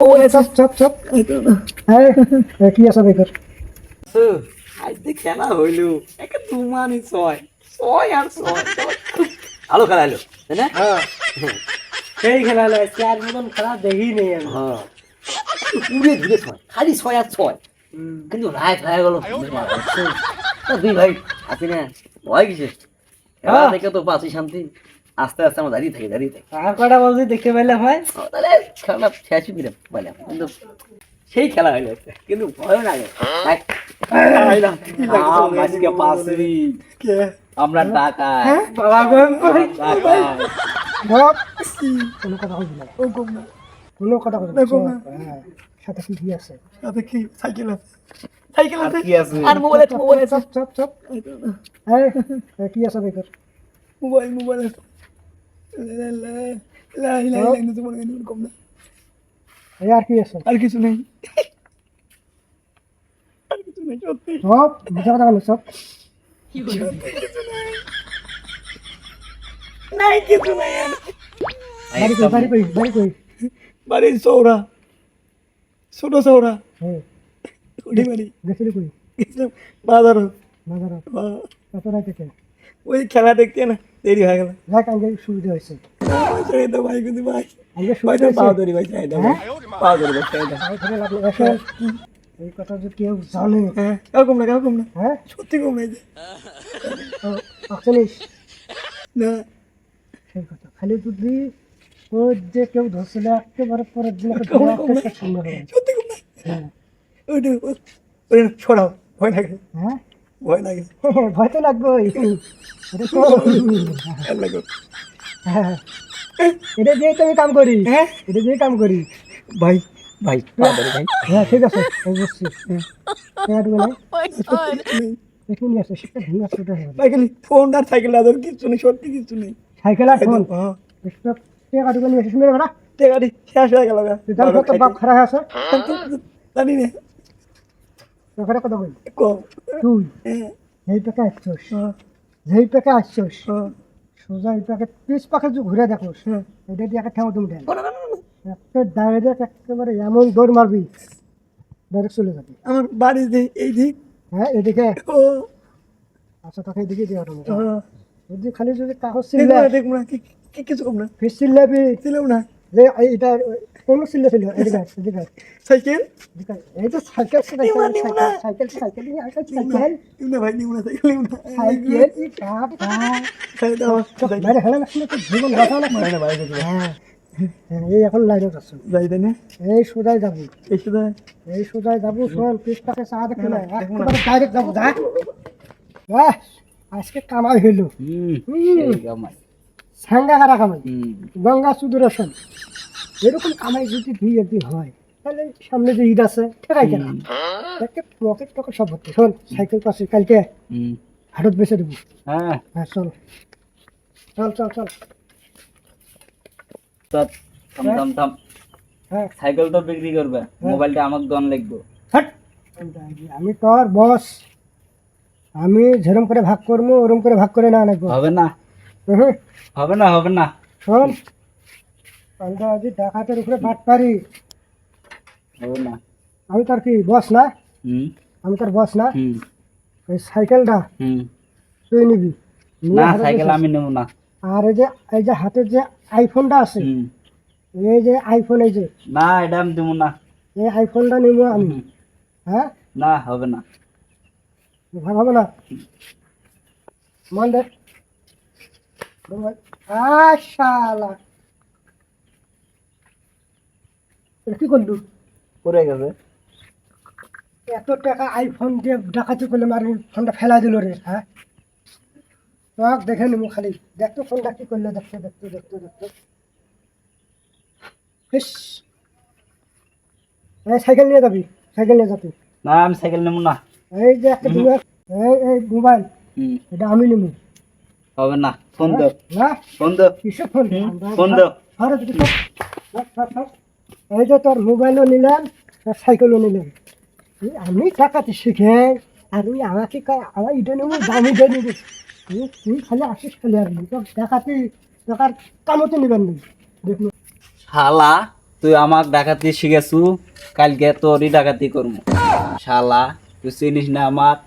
Chop chop chop কি আছে বেকার আজকে খেলা হইলো একে তুমানি ছয় ছয় আর ছয় ভালো খেলা হলো তাই না? সেই খেলা হলো আজকে আর মতন খেলা দেখি নেই আমি হ্যাঁ পুরে ধীরে ছয় খালি ছয় আর ছয় কিন্তু রায় হয়ে গেল দুই ভাই আছি না ভয় কিসে খেলা দেখে তো পাচ্ছি শান্তি আস্তে আস্তে আমরা দাঁড়িয়ে থাকি আর কটা বলছি দেখতে পেলে ভাই তাহলে খেলা শেষ দিলাম বললাম কিন্তু সেই খেলা হয়ে যাচ্ছে কিন্তু ভয় লাগে আজকে পাশি আমরা টাকা কোনো কথা বলবি না কোনো কথা বলবি না সাথে কি আছে সাথে কি সাইকেল আছে সাইকেল আছে কি আছে আর মোবাইল চপ চপ চপ কি আছে বেকার মোবাইল আছে কম না আর কি আছে আর কিছু নেই সত্যি সব বুঝা কথা বলো সব নাই কিছু নাই বাড়ি কই বাড়ির চৌরা ছোট চৌরা উঠি বাড়ি গেছিলি কই বাজার বাজারত কত রাতে কে ওই খেলা দেখতে না দেরি হয়ে গেল যাক আগে সুবিধা হয়েছে চাই দাও ভাই কিন্তু ভাই আগে ভাই সুবিধা পাও হয়েছে ধরি ভাই চাই দাও পাও ধরি ভাই চাই দাও ধরে লাগলো এখন এই কথা যে কেউ জানে হ্যাঁ কাউ কম না হ্যাঁ সত্যি কম নাই যে আচ্ছালিস না সেই কথা খালি যদি ও যে কেউ ধরছিল একেবারে পরের দিন সুন্দর হবে সত্যি কম না হ্যাঁ ওইটা ওই ছড়াও ভয় লাগে হ্যাঁ ভয় লাগে ভয় তো লাগবেই এটা তো ভাল লাগে হ্যাঁ এটা দিয়ে তো আমি কাম করি হ্যাঁ এটা দিয়ে কাম করি ভাই ভাই পাও ধরি ভাই হ্যাঁ ঠিক আছে আমি বুঝছি হ্যাঁ ঠিক আছে নেই। একটু নিয়ে আসো সেটা ভেঙে আসতে হবে ভাই খালি ফোন আর সাইকেল আদর কিছু নেই সত্যি কিছু নেই সাইকেল আর ফোন হ্যাঁ একটা টাকা টুকু নিয়ে আসিস মেরে বেড়া টেকাটি শেষ হয়ে গেল তুই জানো তো বাপ খারাপ আছে জানি না তোকে কথা বলি কম তুই হ্যাঁ যেই টাকা আসছোস হ্যাঁ যেই টাকা আসছোস হ্যাঁ সোজা এই টাকা পিস পাখে যে ঘুরে দেখোস হ্যাঁ এটা দিয়ে একটা ঠেমা তুমি দেন না, না, না, না। একটা ডাইরেক্ট একেবারে এমন দৌড় মারবি ডাইরেক্ট চলে যাবি আমার বাড়ি যে এই দিক হ্যাঁ এদিকে ও আচ্ছা তোকে এদিকে দিয়ে হবে হ্যাঁ। যদি খালি যদি কাগজ দেখবো ছিললে না, দেখবো না কিছু কম না ফিস ছিললেবি ছিলাম না যে এটা কোনো ছিললে ছিল এদিকে এদিকে সাইকেল এদিকে এই যে সাইকেল নিবো না। সাইকেল সাইকেল সাইকেল নিব না ভাই নিব না সাইকেল নিব না সাইকেল বাপ খাই দাও বাইরে হেলে আসলে তো জীবন বাঁচা না না ভাই যাই হ্যাঁ এই এখন লাইনে যাচ্ছ তাই না এই সোজাই যাবো এই শুধু এই সোজাই যাবো শোন পিসটাকে চা দেখে না একেবারে ডাইরেক্ট যাবো যা বাহ আজকে কামাই হইলো সাঙ্গা হারা কামাই গঙ্গা সুদূরসন এরকম কামাই যদি দুই একদিন হয় তাহলে সামনে যে ঈদ আছে ঠেকাই কেন দেখে পকেট টকেট সব ভর্তি শোন সাইকেল পাশে কালকে হাটত বেঁচে দেবো হ্যাঁ হ্যাঁ চল চল চল চল থাম হ্যাঁ সাইকেল তো বিক্রি করবে মোবাইলটা আমার দন লাগবে হাট আমি তোর বস আমি যেরম করে ভাগ করবো ওরম করে ভাগ করে না নেবো হবে না হুম হবে না শোন আমরা আজ ডাকাতের উপরে বাট পারি হবে না আমি তোর কি বস না হুম আমি তোর বস না হুম ওই সাইকেলটা হুম তুই নিবি নিয়ে না হাতে সাইকেল বসিস। আমি নেব না আর এই যে হাতের যে আইফোনটা আছে হুম এই যে আইফোন এই যে না এটা আমি দেবো না এই আইফোনটা নিব আমি হুম। হ্যাঁ না হবে না ভালো হবে না মন দেখ শালা কি করলু পড়ে গেছে এত টাকা আইফোন দিয়ে ডাকাতি করলে মারি ফোনটা ফেলা দিল রে হ্যাঁ তোক দেখে নিবো খালি দেখতো ফোনটা কি করলে দেখতো ইস এই সাইকেল নিয়ে যাবি না আমি সাইকেল নেব না এই যে একটা এই মোবাইল হুম এটা আমি নিবো হবে না ফোন দাও না ফোন দাও কিসের ফোন ফোন দাও আরে দিদি এই যে তোর মোবাইলও নিলাম আর সাইকেলও নিলাম আমি টাকাতে শিখে আর তুই আমাকে আমার এটা নেবো দামি দিয়ে নেবো তুই খালি আসিস খালি আর তোর দেখাতে টাকার কামতে নেবেন নেই দেখুন শালা তুই আমাক ডাকাতি শিখেছু, কালকে তোরই ডাকাতি করবো। শালা তুই চিনিস না আমাক,